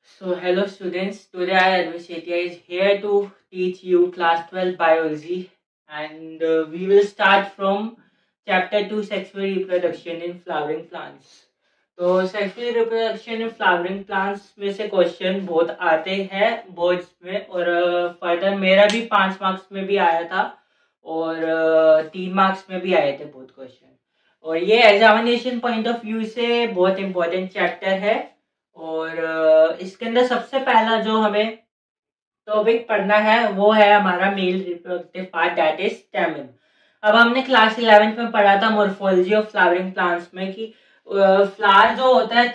So, hello students. Today I Advishitya is here to teach you class 12 biology, and we will start from chapter 2 sexual reproduction in flowering plants. तो sexual reproduction in flowering plants में से question बहुत आते हैं boards में, और further मेरा भी 5 मार्क्स में भी आया था और 3 मार्क्स में भी आए थे बहुत क्वेश्चन। और ये एग्जामिनेशन पॉइंट ऑफ व्यू से बहुत इंपॉर्टेंट चैप्टर है। और इसके अंदर सबसे पहला जो हमें टॉपिक पढ़ना है वो है हमारा male reproductive part, that is stamen. अब हमने क्लास 11th में पढ़ा था मॉर्फोलॉजी ऑफ फ्लावरिंग प्लांट्स में कि फ्लावर जो होता है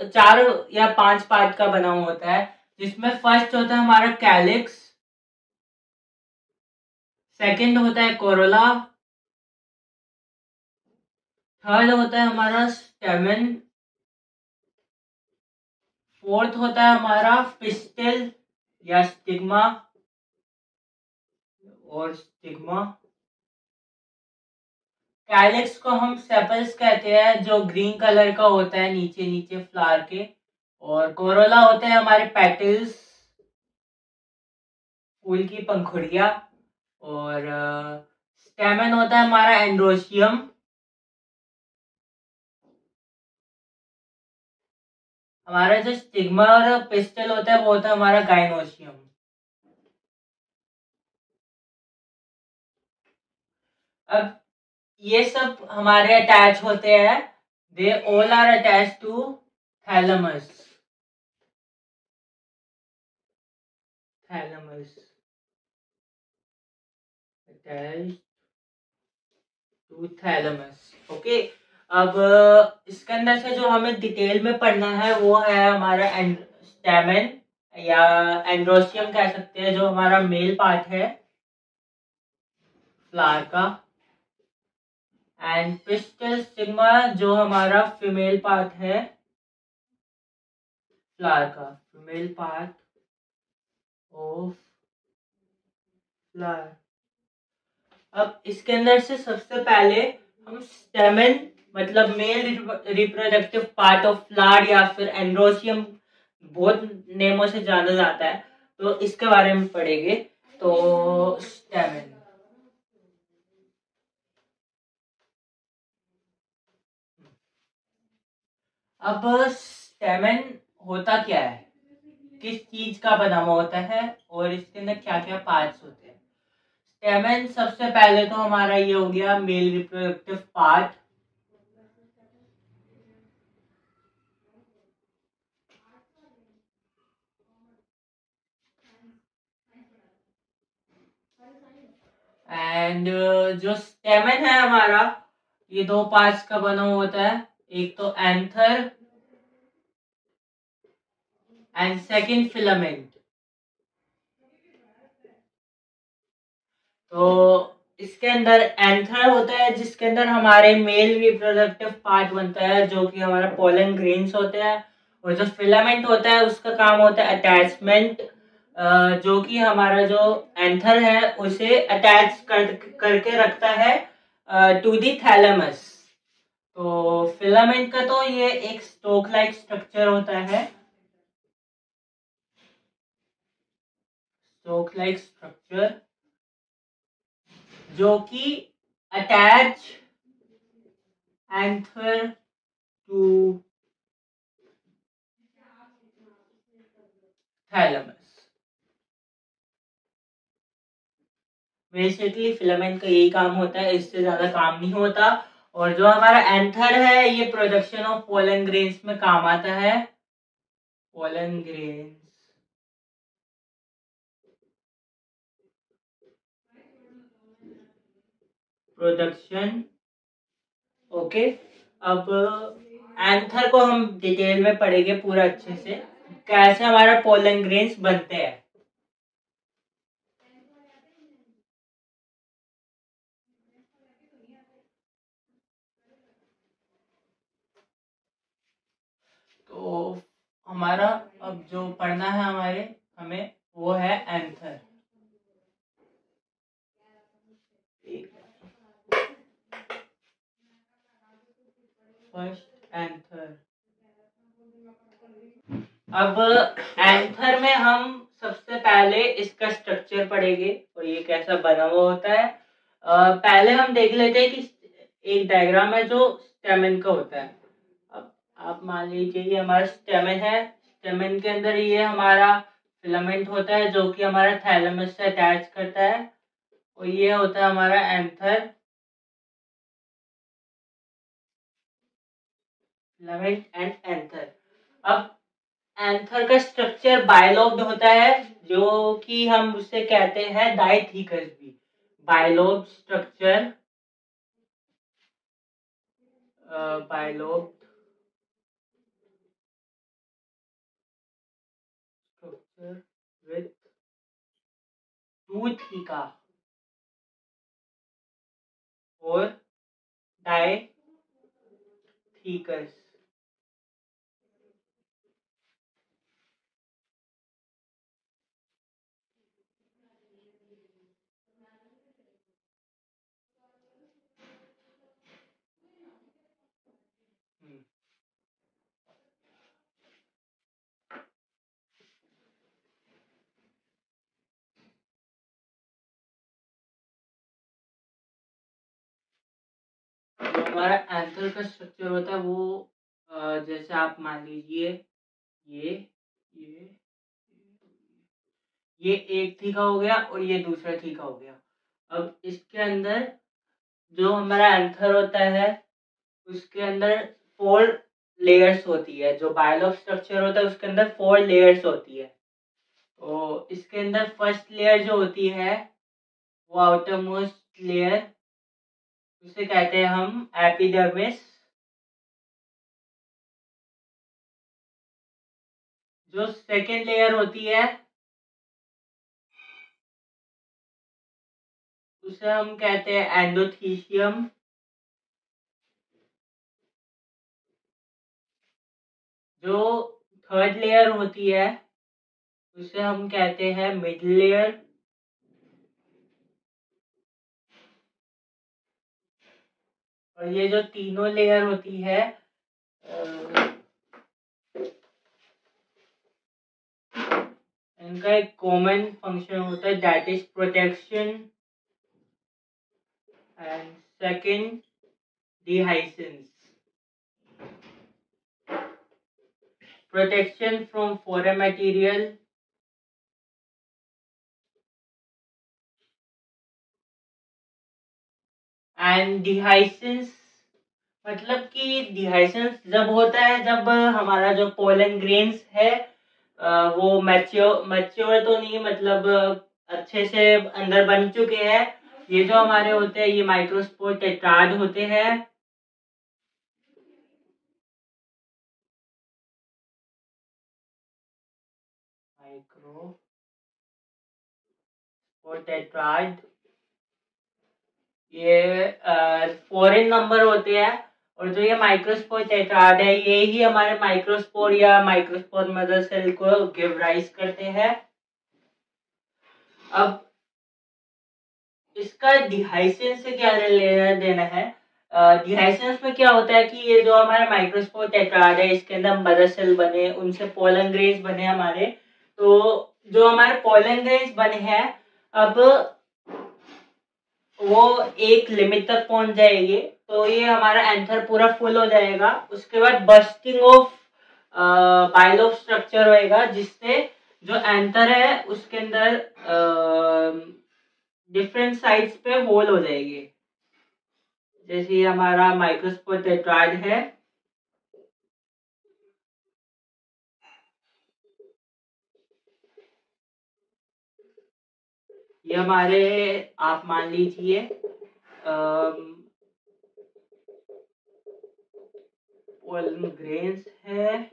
चार या पांच पार्ट का बना हुआ होता है, जिसमें फर्स्ट होता है हमारा कैलिक्स, सेकंड होता है कोरोला, थर्ड होता है हमारा स्टेमन, फोर्थ होता है हमारा पिस्टल या स्टिग्मा और स्टिग्मा। कैलिक्स को हम सेपल्स कहते हैं जो ग्रीन कलर का होता है नीचे नीचे फ्लावर के, और कोरोला होते हैं हमारे पेटल्स, फूल की पंखुड़ियां, और स्टेमन होता है हमारा एंड्रोशियम। हमारा जो स्टिग्मा और पिस्टल होता है वो होता है हमारा गाइनोशियम। अब ये सब हमारे अटैच होते हैं, they all are attach to thalamus. Thalamus attach to thalamus, okay. अब इसके अंदर से जो हमें डिटेल में पढ़ना है वो है हमारा स्टैमेन या एंड्रोशियम कह सकते हैं, जो हमारा मेल पार्ट है फ्लावर का, एंड पिस्टल स्टिग्मा जो हमारा फीमेल पार्ट है फ्लावर का, फीमेल पार्ट ऑफ फ्लावर। अब इसके अंदर से सबसे पहले हम स्टेमन मतलब male reproductive part of flower या फिर एंड्रोशियम, बहुत नेमों से जाना जाता है, तो इसके बारे में पढ़ेंगे। तो स्टेमन, अब स्टेमन होता क्या है, किस चीज का बना हुआ होता है और इसके अंदर क्या क्या पार्ट्स होते हैं। स्टेमन सबसे पहले तो हमारा ये हो गया मेल रिप्रोडक्टिव पार्ट। एंड जो स्टेमन है हमारा, ये दो पार्ट्स का बना हुआ होता है, एक तो एंथर एंड सेकंड फिलामेंट। तो इसके अंदर एंथर होता है जिसके अंदर हमारे मेल रिप्रोडक्टिव पार्ट बनता है जो कि हमारा पोलन ग्रेन्स होते हैं, और जो फिलामेंट होता है उसका काम होता है अटैचमेंट, जो कि हमारा जो एंथर है उसे करके रखता है टू दी थैलेमस। तो फिलामेंट का तो ये एक स्टोक लाइक स्ट्रक्चर होता है, स्टोक लाइक स्ट्रक्चर जो कि attach anther to thalamus. Basically filament का यही काम होता है, इससे ज्यादा काम नहीं होता। और जो हमारा एंथर है ये प्रोडक्शन ऑफ पोलन ग्रेन्स में काम आता है, पोलन ग्रेन्स प्रोडक्शन, ओके। अब एंथर को हम डिटेल में पढ़ेंगे पूरा अच्छे से, कैसे हमारा पोलन ग्रेन्स बनते हैं। तो हमारा अब जो पढ़ना है हमें वो है एंथर। फर्स्ट एंथर, अब एंथर में हम सबसे पहले इसका स्ट्रक्चर पढ़ेंगे और ये कैसा बना हुआ होता है। पहले हम देख लेते हैं कि एक डायग्राम है जो स्टेमन का होता है। अब आप मान लीजिए ये हमारा स्टेमन है। स्टेमन के अंदर ये हमारा फिलामेंट होता है जो कि हमारा थैलेमस से अटैच करता है और ये होता है हमारा एंथर, फिलामेंट एंड एंथर। अब एंथर का स्ट्रक्चर बायलॉब्ड होता है जो कि हम उसे कहते हैं डाइथिकस भी। Bilobed structure, bilobed structure with two theca और डाइथिकस। जो हमारा एंथर का स्ट्रक्चर होता है वो जैसे आप मान लीजिए ये ये ये एक थीका हो गया और ये दूसरा थीका हो गया। अब इसके अंदर जो हमारा एंथर होता है उसके अंदर 4 लेयर्स होती है। जो बायलॉग स्ट्रक्चर होता है उसके अंदर 4 लेयर्स होती है। तो इसके अंदर फर्स्ट लेयर जो होती है वो आउटर मोस्ट लेयर, उसे कहते हैं हम एपिडर्मिस। जो सेकेंड लेयर होती है उसे हम कहते हैं एंडोथीशियम। जो थर्ड लेयर होती है उसे हम कहते हैं मिड लेयर। और ये जो तीनों लेयर होती है इनका एक कॉमन फंक्शन होता है that is protection and second dehiscence, protection from foreign material and dehiscence मतलब कि dehiscence जब होता है जब हमारा जो पोलन ग्रेन्स है वो मैच्योर तो नहीं, मतलब अच्छे से अंदर बन चुके हैं। ये जो हमारे होते हैं ये माइक्रोस्पोर टेट्राड होते हैं। माइक्रोस्पोर टेट्राड ये फॉरेन नंबर होते हैं। और जो ये माइक्रोस्पोर टेट्राड है ये ही हमारे माइक्रोस्पोर या माइक्रोस्पोर मदर सेल को गिव राइज करते हैं। अब इसका डिहाइसेंस से क्या लेना देना है। डिहाइसेंस में क्या होता है कि ये जो हमारा माइक्रोस्पोर टेट्राड है इसके अंदर मदर सेल बने, उनसे पोलन ग्रेन्स बने हमारे। तो जो हमारे पोलन ग्रेन्स बने हैं अब वो एक लिमिट तक पहुंच जाएगी तो ये हमारा एंथर पूरा फुल हो जाएगा। उसके बाद बस्टिंग ऑफ बाइलॉग स्ट्रक्चर होएगा जिससे जो एंथर है उसके अंदर डिफरेंट साइड्स पे होल हो जाएंगे। जैसे ये हमारा माइक्रोस्पोर टेट्राड है, ये हमारे आप मान लीजिए पोलन ग्रेन्स है।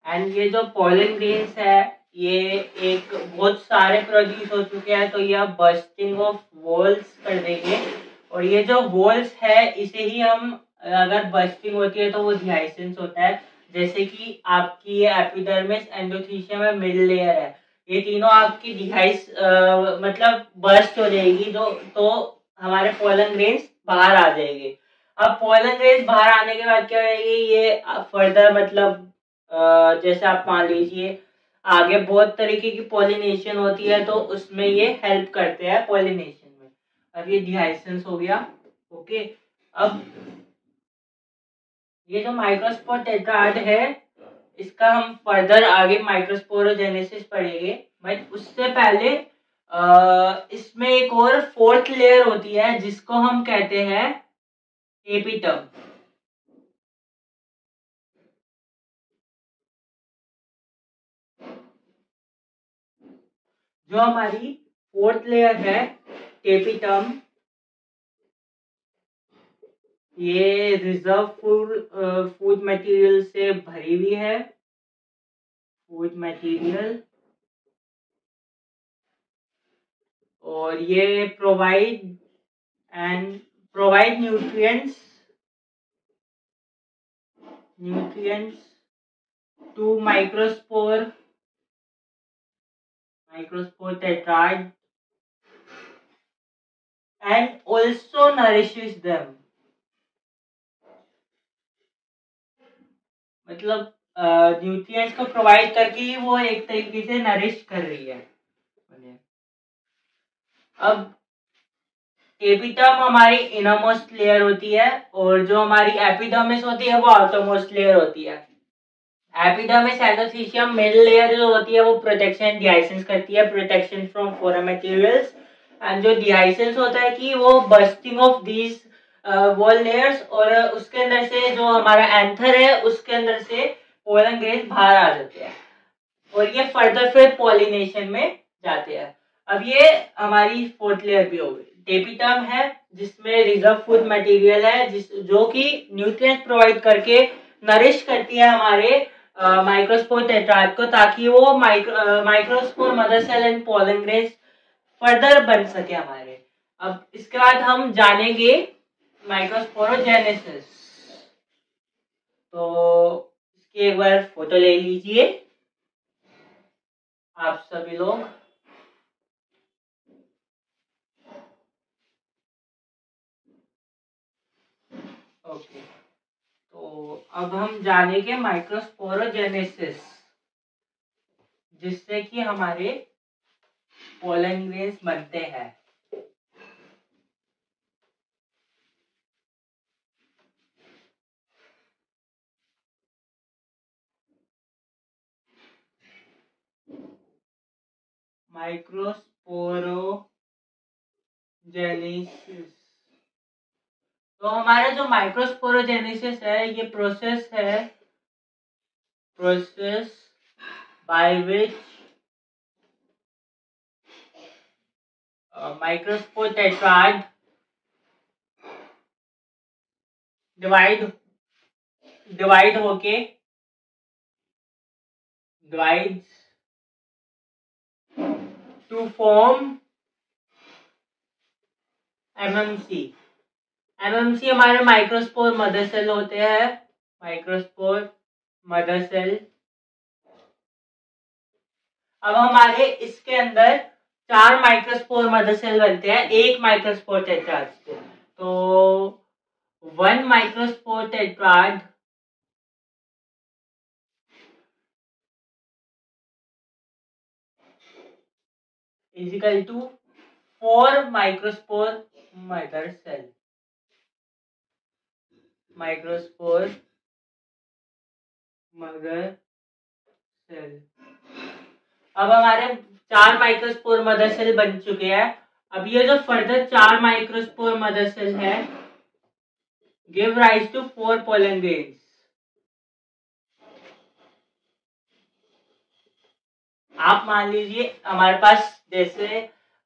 एंड ये जो पोलन ग्रेन्स है ये एक बहुत सारे प्रोड्यूस हो चुके हैं तो ये बर्स्टिंग ऑफ वॉल्स कर देंगे। और ये जो वॉल्स है इसे ही हम अगर बर्स्टिंग होती है तो वो डिहाइसेंस होता है। जैसे कि आपकी ये एपिडर्मिस, एंडोथीलियम है, मिड लेयर है, ये तीनों आपकी डिहाइस मतलब बर्स्ट हो जाएगी तो हमारे पोलन ग्रेन्स बाहर आ जाएंगे। अब पोलन ग्रेन्स बाहर आने के बाद क्या होगी, ये फर्दर मतलब जैसे आप मान लीजिए आगे बहुत तरीके की पॉलिनेशन होती है तो उसमें ये हेल्प करते हैं पॉलिनेशन में। अब ये डिहाइसेंस हो गया। ओके, अब ये जो माइक्रोस्पोर टेट्राड है इसका हम फर्दर आगे माइक्रोस्पोरोजेनेसिस पढ़ेंगे, बट उससे पहले इसमें एक और फोर्थ लेयर होती है जिसको हम कहते हैं एपिटर्म। जो हमारी फोर्थ लेयर है एपिटर्म, ये रिजर्व फूड मटेरियल से भरी हुई है। फूड मटेरियल, और ये provide nutrients to microspore tetrad and also nourishes them। मतलब न्यूट्रिएंट्स को प्रोवाइड करके ही वो एक तरीके से नरिश कर रही है। अब एपिडर्म हमारी इनरमोस्ट लेयर होती है और जो हमारी एपिडर्मिस होती है वो आउटरमोस्ट लेयर होती है। एपिडर्मिस एंडोथीलियम मिडल लेयर जो होती है वो प्रोटेक्शन डिहाइसेंस करती है, protection from foreign materials. And जो डिहाइसेंस होता है कि वो bursting of these wall layers, और उसके अंदर से जो हमारा एंथर है उसके अंदर से पोलन ग्रेन्स बाहर आ जाते हैं और ये फर्दर फिर पॉलिनेशन में जाते हैं। अब ये हमारी फोर्थ लेयर भी हो गई। टेपिटर्म है जिसमें रिजर्व फूड मटेरियल है जो कि न्यूट्रिएंट्स प्रोवाइड करके नरिश करती है हमारे माइक्रोस्पोर टेट्राड को, ताकि वो microspore mother cell and pollen grains further बन सके हमारे। अब इसके बाद हम जानेंगे माइक्रोस्पोरोजेनेसिस। तो इसकी एक बार फोटो ले लीजिए आप सभी लोग। ओके, तो अब हम जानेंगे माइक्रोस्पोरोजेनेसिस, जिससे कि हमारे पोलन ग्रेन्स बनते हैं। माइक्रोस्पोरोजेनेसिस, तो हमारा जो माइक्रोस्पोरोजेनेसिस है ये process by which microspore tetrad divide होके divides to form MMC। MMC हमारे माइक्रोस्पोर मदर सेल होते हैं, माइक्रोस्पोर मदर सेल। अब हमारे इसके अंदर 4 माइक्रोस्पोर मदर सेल बनते हैं एक माइक्रोस्पोर टेट्राड से। तो 1 microspore tetrad is equal to 4 microspore mother cell. Microspore mother cell. अब हमारे 4 माइक्रोस्पोर मदर सेल बन चुके हैं। अब ये जो फर्दर 4 माइक्रोस्पोर मदर सेल है give rise to 4 pollen grains. आप मान लीजिए हमारे पास जैसे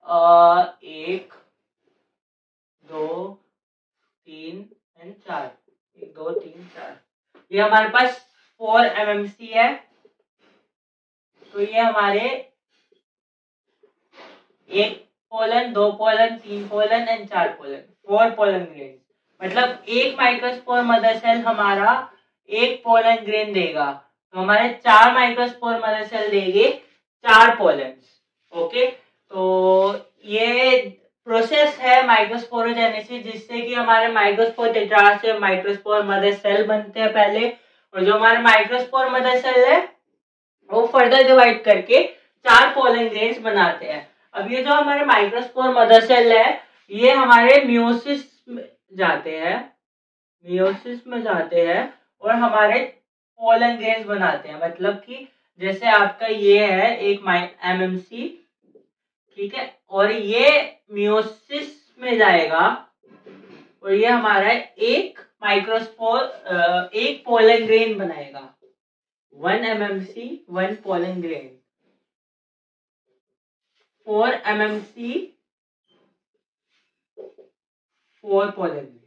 1 2 3 एंड 4, 1 2 3 4, ये हमारे पास 4 MMC है। तो ये हमारे 1 pollen, 2 pollen, 3 pollen and 4 pollen, 4 pollen grains. मतलब एक माइक्रोस्पोर मदर सेल हमारा एक पोलन ग्रेन देगा, तो हमारे 4 माइक्रोस्पोर मदर सेल देंगे 4 पोलन्स। ओके, तो ये प्रोसेस है माइक्रोस्पोरोजेनेसिस, जिससे कि हमारे माइक्रोस्पोर टेट्रा से माइक्रोस्पोर मदर सेल बनते हैं पहले, और जो हमारे माइक्रोस्पोर मदर सेल है वो फर्दर डिवाइड करके 4 पोलन ग्रेन्स बनाते हैं। अब ये जो हमारे माइक्रोस्पोर मदर सेल है ये हमारे मियोसिस में जाते हैं, और हमारे पोलन ग्रेन्स बनाते हैं। मतलब कि जैसे आपका ये है एक एमएमसी, ठीक है, और ये मियोसिस में जाएगा, और ये हमारा एक माइक्रोस्पोर एक पोलन ग्रेन बनाएगा। 1 MMC 1 pollen grain, 4 MMC 4 pollen grain.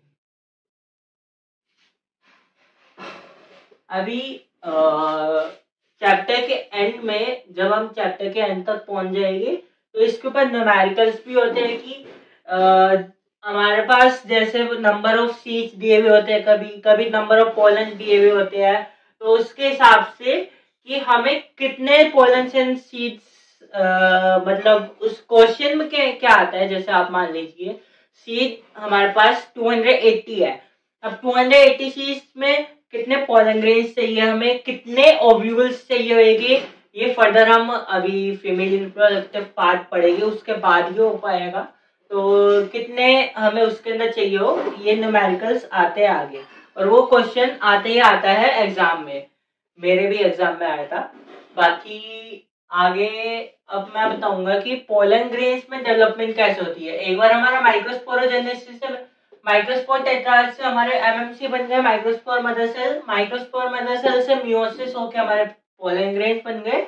अभी चैप्टर के एंड में, जब हम चैप्टर के एंड तक पहुंच जाएंगे, तो इसके ऊपर न्यूमेरिकल्स भी होते हैं कि हमारे पास जैसे नंबर ऑफ सीड्स दिए हुए होते हैं, कभी कभी नंबर ऑफ पोलन दिए हुए होते हैं, तो उसके हिसाब से कि हमें कितने पोलन एंड सीड्स, मतलब उस क्वेश्चन में क्या आता है, जैसे आप मान लीजिए सीड हमारे पास 280 है, अब 280 सीड्स में कितने पोलन ग्रेन्स चाहिए, हमें कितने ओव्यूल्स चाहिए होंगे, ये फर्दर हम अभी फीमेल रिप्रोडक्टिव पार्ट पढ़ेंगे, उसके बाद ही हो पाएगा। तो कितने हमें उसके अंदर चाहिए हो, ये न्यूमेरिकल्स आते हैं आगे, और वो क्वेश्चन आते ही आता है एग्जाम में, मेरे भी एग्जाम में आया था। बाकी आगे अब मैं बताऊंगा कि पोलन ग्रेन्स में डेवलपमेंट कैसे होती है। एक बार हमारा माइक्रोस्पोरोजेनेसिस से माइक्रोस्पोर टेट्राज से हमारे एमएमसी बन गए microspore mother cell, microspore mother cell से मियोसिस होके हमारे पोलन ग्रेन्स बन गए।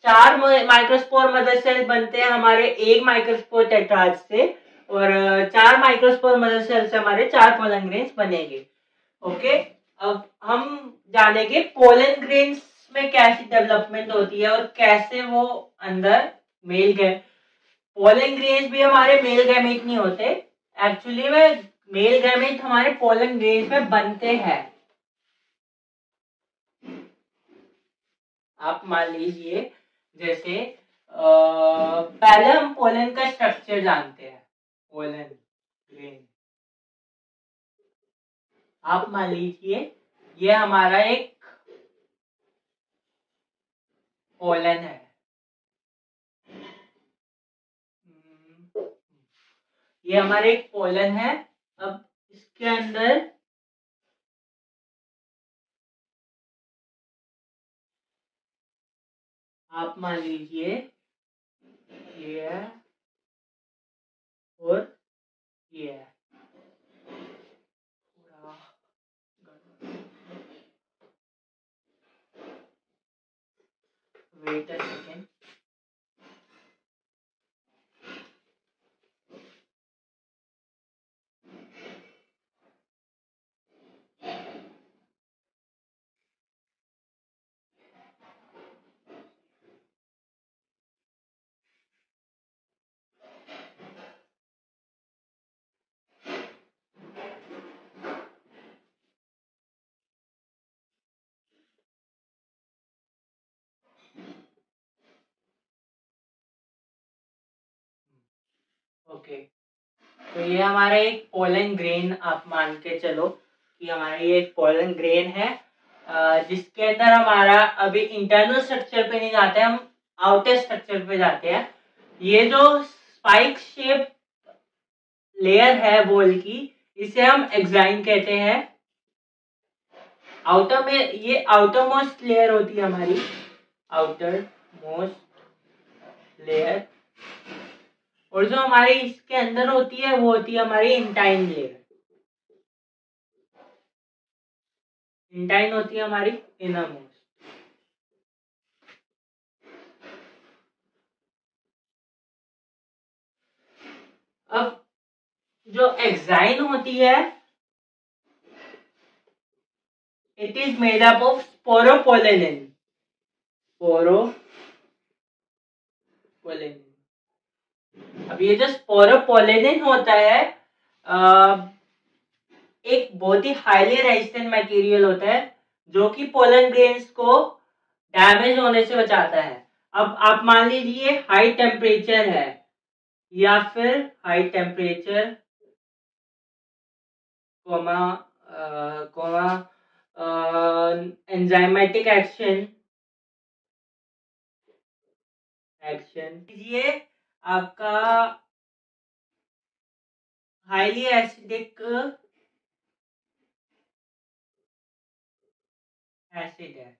4 माइक्रोस्पोर मदर सेल बनते हैं हमारे एक माइक्रोस्पोर टेट्राज से, और 4 माइक्रोस्पोर मदर सेल से हमारे 4 पोलन ग्रेन्स बनेंगे। ओके, अब हम जानेंगे पोलन ग्रेन्स में कैसी डेवलपमेंट होती है और कैसे वो अंदर मेल गए। पोलन ग्रेन्स भी हमारे मेल गैमेट नहीं होते, एक्चुअली में मेल गैमेट हमारे पोलन ग्रेन्स में बनते हैं। आप मान लीजिए जैसे पहले हम पोलन का स्ट्रक्चर जानते हैं, पोलन ग्रेन। आप मान लीजिए ये हमारा एक पोलन है, ये हमारे एक पोलन है। अब इसके अंदर आप मान लीजिए ये है और ये है, वेट अ सेकेंड। ओके, तो ये हमारा एक पोलन ग्रेन, आप मान के चलो कि हमारा ये एक पोलन ग्रेन है, जिसके अंदर हमारा अभी इंटरनल स्ट्रक्चर पे नहीं जाते, हम आउटर स्ट्रक्चर पे जाते हैं। ये जो स्पाइक शेप लेयर है वॉल की, इसे हम एक्साइन कहते हैं। आउटर में ये आउटर मोस्ट लेयर होती है हमारी, आउटर मोस्ट लेयर, और जो हमारी इसके अंदर होती है वो होती है हमारी इंटाइन लेयर। इंटाइन होती है हमारी इनर मोस्ट। अब जो एक्साइन होती है, it is made up of sporopollenin. Sporopollenin, अब ये जो स्पोरोपोलेनिन होता है, एक बहुत ही हाईली रेजिस्टेंट मटेरियल होता है जो कि पोलन ग्रेन्स को डैमेज होने से बचाता है। अब आप मान लीजिए हाई टेम्परेचर है या फिर high temperature comma comma enzymatic action लीजिए आपका हाईली एसिडिक एसिड है,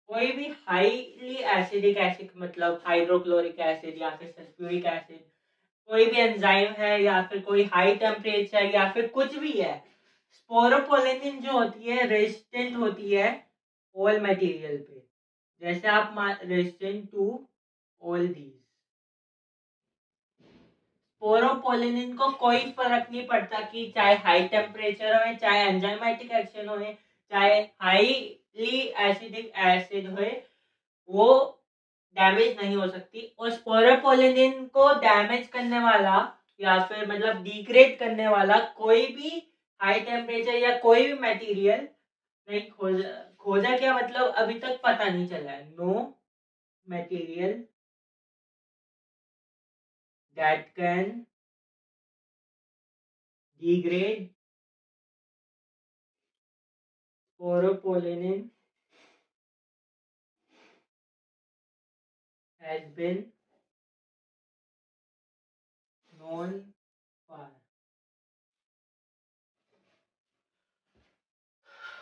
कोई भी हाईली एसिडिक एसिड मतलब हाइड्रोक्लोरिक एसिड या फिर सल्फ्यूरिक एसिड, कोई भी एंजाइम है या फिर कोई हाई टेम्परेचर या फिर कुछ भी है, स्पोरोपोलेनिन जो होती है रेजिस्टेंट होती है ऑल मटेरियल पे, जैसे आप resistant to all these. Sporopollenin को कोई फर्क नहीं पड़ता कि चाहे हाई टेम्परेचर हो, चाहे एंजाइमेटिक एक्शन हो, चाहे हाईली एसिडिक एसिड हो, वो डैमेज नहीं हो सकती। और स्पोरोपोलेनिन को डैमेज करने वाला या फिर मतलब डिग्रेड करने वाला कोई भी हाई टेम्परेचर या कोई भी मटेरियल नहीं खोजा क्या मतलब अभी तक पता नहीं चला है। No material that can degrade sporopollenin has been known for।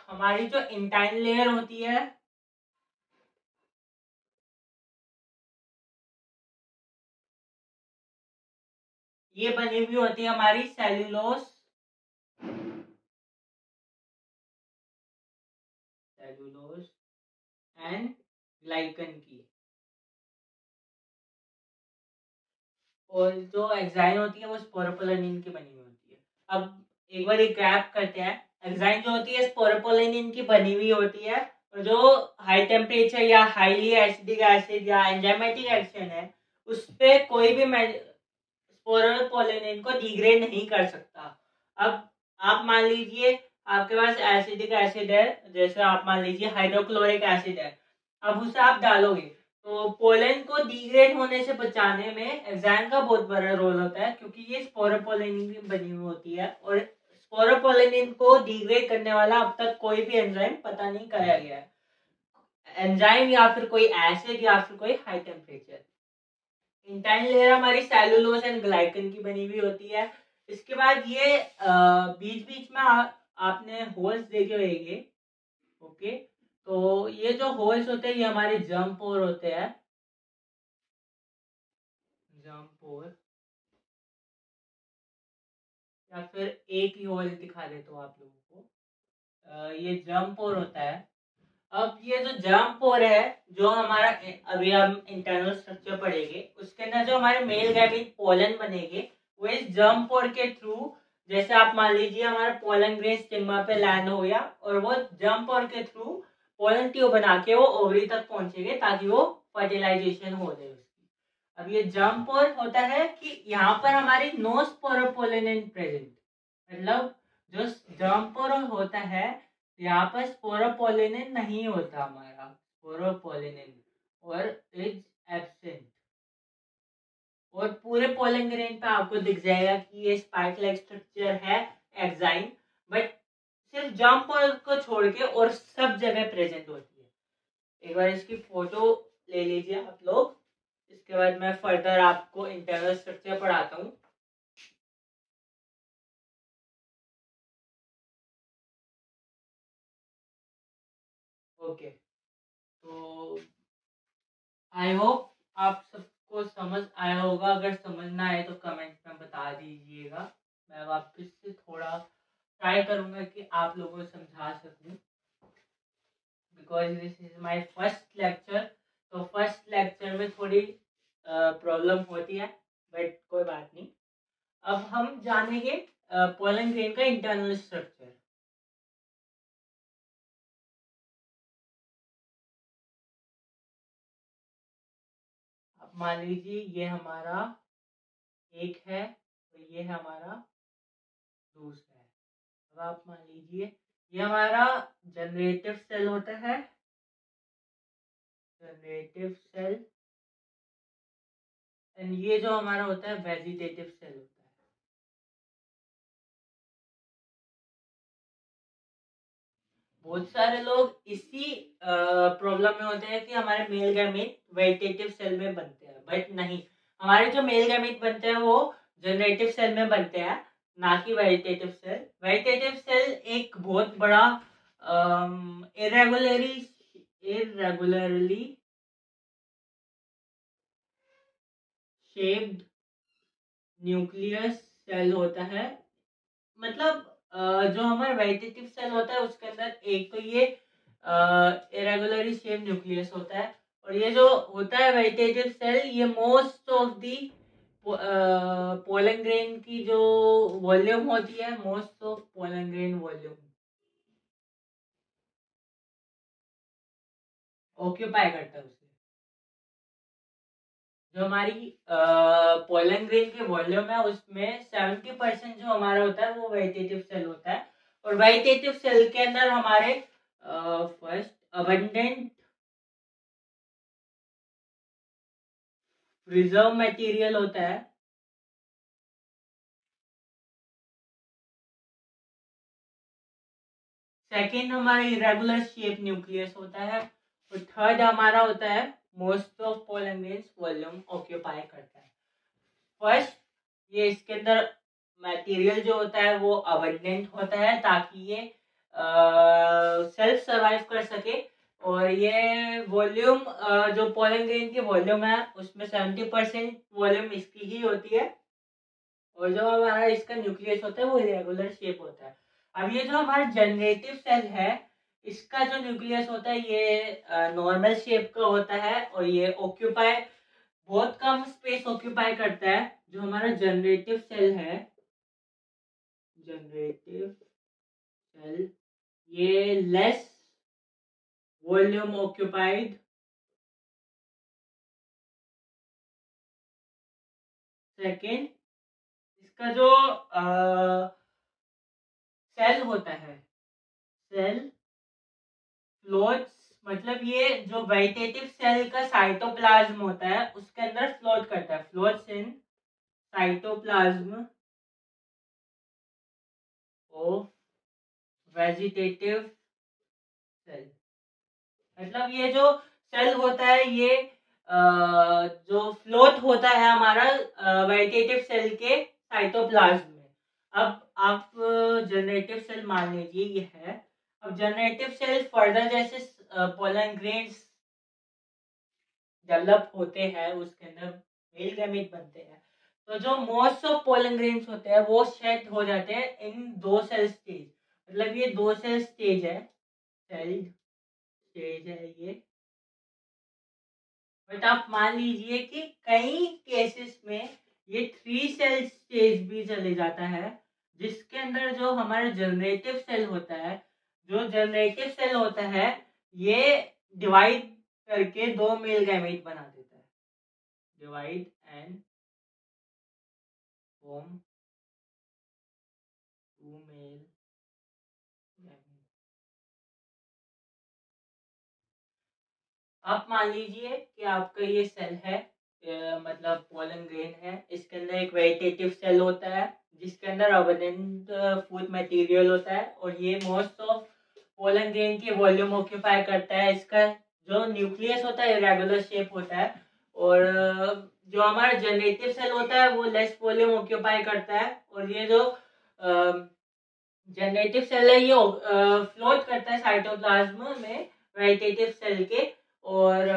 हमारी जो इंटाइन लेयर होती है ये बनी हुई होती है हमारी सेल्यूलोज एंड ग्लाइकन की, और जो एंजाइम होती है वो स्पोरोपोलेनिन की बनी हुई होती है। अब एक बार एक ग्रैप करते हैं। एंजाइम जो होती है स्पोरोपोलेनिन की बनी हुई होती है, और जो हाई टेम्परेचर या हाईली एसिडिक एसिड या एंजाइमेटिक एक्शन है उस पे कोई भी स्पोरोपोलेनिन को डिग्रेड नहीं कर सकता। अब आप मान लीजिए आपके पास एसिडिक एसिड है, जैसे आप मान लीजिए हाइड्रोक्लोरिक एसिड है, अब उसे आप डालोगे तो पोलन को डिग्रेड होने से बचाने में एंजाइम का बहुत बड़ा रोल होता है, क्योंकि ये स्पोरोपोलेनिन की बनी हुई होती है और स्पोरोपोलेनिन को डिग्रेड करने वाला अब तक कोई भी एंजाइम पता नहीं कराया गया है, एंजाइम या फिर कोई एसिड या फिर कोई हाई टेम्परेचर। इंटाइन लेयर हमारी सेलुलोज एंड ग्लाइकन की बनी हुई होती है। इसके बाद ये बीच बीच में आपने होल्स देखे होंगे। ओके, तो ये जो होल्स होते हैं ये हमारे जर्म पोर होते हैं। जर्म पोर, या फिर एक ही होल दिखा देता हूँ आप लोगों को। ये जर्म पोर होता है। अब ये जो जर्म पोर है, जो हमारा अभी हम इंटरनल स्ट्रक्चर पढ़ेंगे उसके अंदर जो हमारे मेल गैमीट पोलन बनेंगे वो इस जर्म पोर के थ्रू, जैसे आप मान लीजिए हमारा पोलन ग्रेन स्टिग्मा पे लैंड हो गया और वो जर्म पोर के थ्रू पोलन ट्यूब बना के वो ओवरी तक पहुंचेंगे ताकि वो फर्टिलाइजेशन हो जाए उसकी। अब ये जर्म पोर होता है कि यहाँ पर हमारी नो स्पोरोपोलेनिन प्रेजेंट, मतलब जो जर्म पोर होता है यहाँ पर स्पोरोपोलेनिन नहीं होता, हमारा स्पोरोपोलेनिन और इज एब्सेंट। और पूरे पोलन ग्रेन पे आपको दिख जाएगा कि ये स्पाइक लाइक स्ट्रक्चर है एक्साइन, बट सिर्फ जर्म पोर को छोड़ के और सब जगह प्रेजेंट होती है। एक बार इसकी फोटो ले लीजिए आप लोग, इसके बाद मैं फर्दर आपको इंटरनल स्ट्रक्चर पढ़ाता हूँ। ओके, तो आई होप आप सबको समझ आया होगा। अगर समझ ना आए तो कमेंट में बता दीजिएगा, मैं वापस से थोड़ा ट्राई करूंगा कि आप लोगों को समझा सकूं, because this is my first lecture. तो फर्स्ट लेक्चर में थोड़ी प्रॉब्लम होती है, बट कोई बात नहीं। अब हम जानेंगे पोलन ग्रेन का इंटरनल स्ट्रक्चर। अब मान लीजिए ये हमारा एक है, तो ये है हमारा दूसरा है। अब आप मान लीजिए ये हमारा जनरेटिव सेल होता है, जनरेटिव सेल, एंड ये जो हमारा होता है वेजिटेटिव सेल होता है। बहुत सारे लोग इसी प्रॉब्लम में होते हैं कि हमारे मेल गैमेट वेजिटेटिव सेल में बनते हैं, बट नहीं, हमारे जो मेल गैमेट बनते हैं वो जनरेटिव सेल में बनते हैं, ना कि वेजिटेटिव सेल। वेजिटेटिव सेल एक बहुत बड़ा इरेगुलरली शेप्ड न्यूक्लियस सेल होता है। मतलब जो हमारा वेजिटेटिव सेल होता है उसके अंदर एक तो ये इरेगुलरली शेप न्यूक्लियस होता है, और ये जो होता है वेजिटेटिव सेल, ये most of the pollen grain की जो वॉल्यूम होती है, most of pollen grain volume occupy करता है उसे। जो हमारी पोलन ग्रेन के वॉल्यूम है उसमें 70% जो हमारा होता है वो वेजिटेटिव सेल होता है, और वेजिटेटिव सेल के अंदर हमारे फर्स्ट अबंडेंट रिजर्व मटेरियल होता है, सेकेंड हमारा इरेगुलर शेप न्यूक्लियस होता है, और थर्ड हमारा होता है most of pollen grains volume occupy करता है। फर्स्ट, ये इसके अंदर मटेरियल जो होता है वो अबंडेंट होता है ताकि ये सेल्फ सर्वाइव कर सके, और ये वॉल्यूम जो पोलन ग्रेन की वॉल्यूम है उसमें 70% वॉल्यूम इसकी ही होती है, और जो हमारा इसका न्यूक्लियस होता है वो इरेगुलर शेप होता है। अब ये जो हमारा जनरेटिव सेल है, इसका जो न्यूक्लियस होता है ये नॉर्मल शेप का होता है, और ये ऑक्यूपाई बहुत कम स्पेस ऑक्यूपाई करता है। जो हमारा जनरेटिव सेल है, जनरेटिव सेल, ये लेस वॉल्यूम ऑक्यूपाइड, सेकेंड, इसका जो सेल होता है, सेल फ्लोट्स, मतलब ये जो वेजिटेटिव सेल का साइटोप्लाज्म होता है उसके अंदर फ्लोट करता है, floats in cytoplasm of vegetative cell. मतलब ये जो सेल होता है ये जो फ्लोट होता है हमारा वेजिटेटिव सेल के साइटोप्लाज्म में। अब आप जनरेटिव सेल मान लीजिए ये है। अब जनरेटिव सेल फर्दर जैसे पोलन ग्रेन्स डेवलप होते हैं उसके अंदर मेल गैमेट बनते हैं, तो जो मोस्ट ऑफ पोलन ग्रेन्स होते हैं वो शेड हो जाते हैं इन दो सेल स्टेज। मतलब ये दो सेल स्टेज है, सेल स्टेज है ये। बट आप मान लीजिए कि कई केसेस में ये थ्री सेल स्टेज भी चले जाता है, जिसके अंदर जो हमारा जनरेटिव सेल होता है, जो जनरेटिव सेल होता है ये डिवाइड करके दो मेल गैमेट बना देता है, divide and form two male gamete. आप मान लीजिए कि आपका ये सेल है, मतलब पोलन ग्रेन है, इसके अंदर एक वेजिटेटिव सेल होता है जिसके अंदर अबंडेंट फूड मटेरियल होता है, और ये मोस्ट ऑफ पोलन ग्रेन की वॉल्यूम ऑक्यूपाई करता है। इसका जो न्यूक्लियस होता है इरेगुलर शेप होता है, और जो हमारा जनरेटिव सेल होता है वो लेस वॉल्यूम ऑक्यूपाई करता है, और ये जो जनरेटिव सेल है ये फ्लोट करता है साइटोप्लाज्म में वेजिटेटिव सेल के, और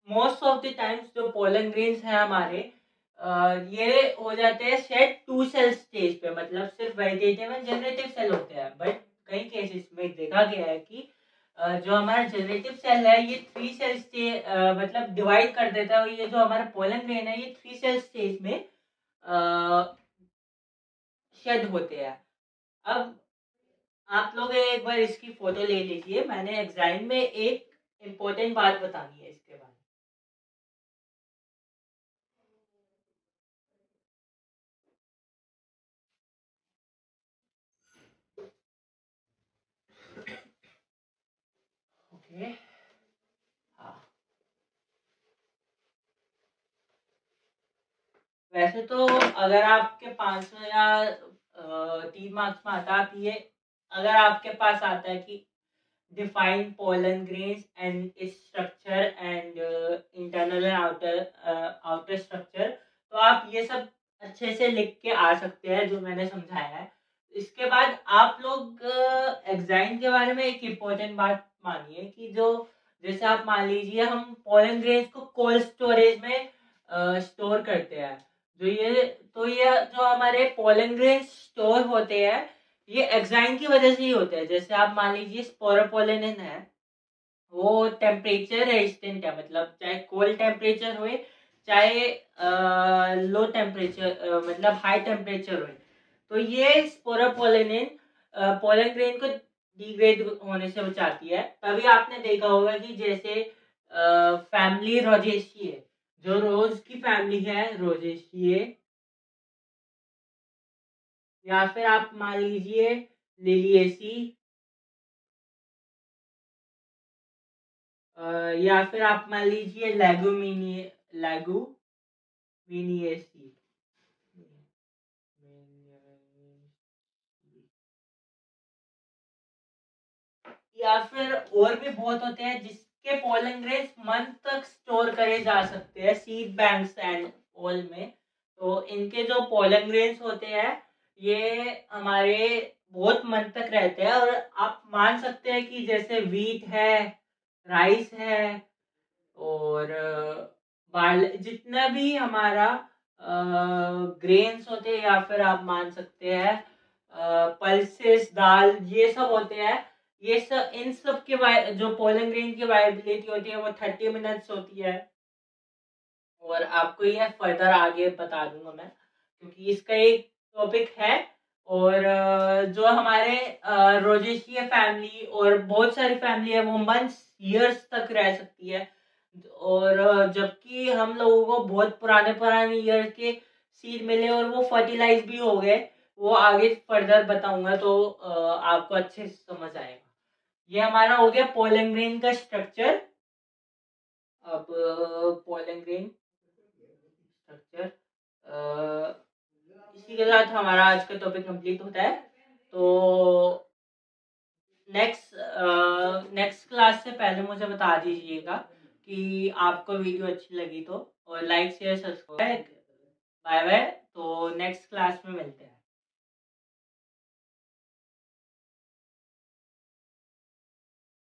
मोस्ट ऑफ द टाइम्स जो पोलन ग्रेन्स हैं हमारे ये हो जाते हैं सेट टू सेल स्टेज पे, मतलब सिर्फ वेजिटेटिव एंड जनरेटिव सेल होते हैं। बट कई केसेस में देखा गया है कि जो हमारा जनरेटिव सेल है ये थ्री सेल स्टेज मतलब डिवाइड कर देता है, और ये जो हमारा पोलन ग्रेन है ये थ्री सेल स्टेज में शेड होते हैं। अब आप लोग एक बार इसकी फोटो ले लीजिए, मैंने एग्जाम में एक इम्पोर्टेंट बात बतानी है इसके बारे वैसे तो अगर आपके 500 या 3 मार्क्स में आता, आप ये अगर आपके पास आता है कि define pollen grains and its structure and internal and outer structure, तो आप ये सब अच्छे से लिख के आ सकते हैं जो मैंने समझाया है। इसके बाद आप लोग एग्जाइन के बारे में एक इम्पोर्टेंट बात मानिए कि जो जैसे आप मान लीजिए हम पोलन ग्रेन्स को कोल्ड स्टोरेज में स्टोर करते हैं। ये जो हमारे पोलन ग्रेन्स स्टोर होते हैं ये एग्जाइन की वजह से ही होते हैं। जैसे आप मान लीजिए स्पोरोपोलेनिन है, वो टेम्परेचर रेजिस्टेंट है, मतलब चाहे कोल्ड टेम्परेचर हो चाहे लो टेम्परेचर मतलब हाई टेम्परेचर हो, तो ये स्पोरोपोलेनिन पोलन ग्रेन को डिग्रेड होने से बचाती है। तभी आपने देखा होगा कि जैसे फैमिली रोजेशिए, जो रोज की फैमिली है रोजेशिए, या फिर आप मान लीजिए लिलिएसी, या फिर आप मान लीजिए लैगुमिनिएसी, या फिर और भी बहुत होते हैं जिसके पोलन ग्रेन्स मंथ तक स्टोर करे जा सकते हैं सीड बैंक्स एंड ऑल में। तो इनके जो पोलन ग्रेन्स होते हैं ये हमारे बहुत मंथ तक रहते हैं, और आप मान सकते हैं कि जैसे वीट है, राइस है, और जितना भी हमारा ग्रेन्स होते हैं, या फिर आप मान सकते हैं पल्सेस, दाल, ये सब होते हैं। ये सब इन सब के जो पोलन ग्रेन की वायबिलिटी होती है वो 30 मिनट्स होती है। और आपको ये फर्दर आगे बता दूंगा मैं, क्योंकि इसका एक टॉपिक है। और जो हमारे रोजेशिया फैमिली और बहुत सारी फैमिली है वो मंथ्स ईयर्स तक रह सकती है। और जबकि हम लोगों को बहुत पुराने पुराने ईयर के सीड मिले और वो फर्टिलाइज भी हो गए, वो आगे फर्दर बताऊंगा तो आपको अच्छे से समझ आएगा। ये हमारा हो गया पोलन ग्रेन का स्ट्रक्चर। अब पोलन ग्रेन स्ट्रक्चर इसी के साथ हमारा आज का टॉपिक कंप्लीट होता है। तो नेक्स्ट क्लास से पहले मुझे बता दीजिएगा कि आपको वीडियो अच्छी लगी तो, और like share subscribe. Bye bye, तो नेक्स्ट क्लास में मिलते हैं।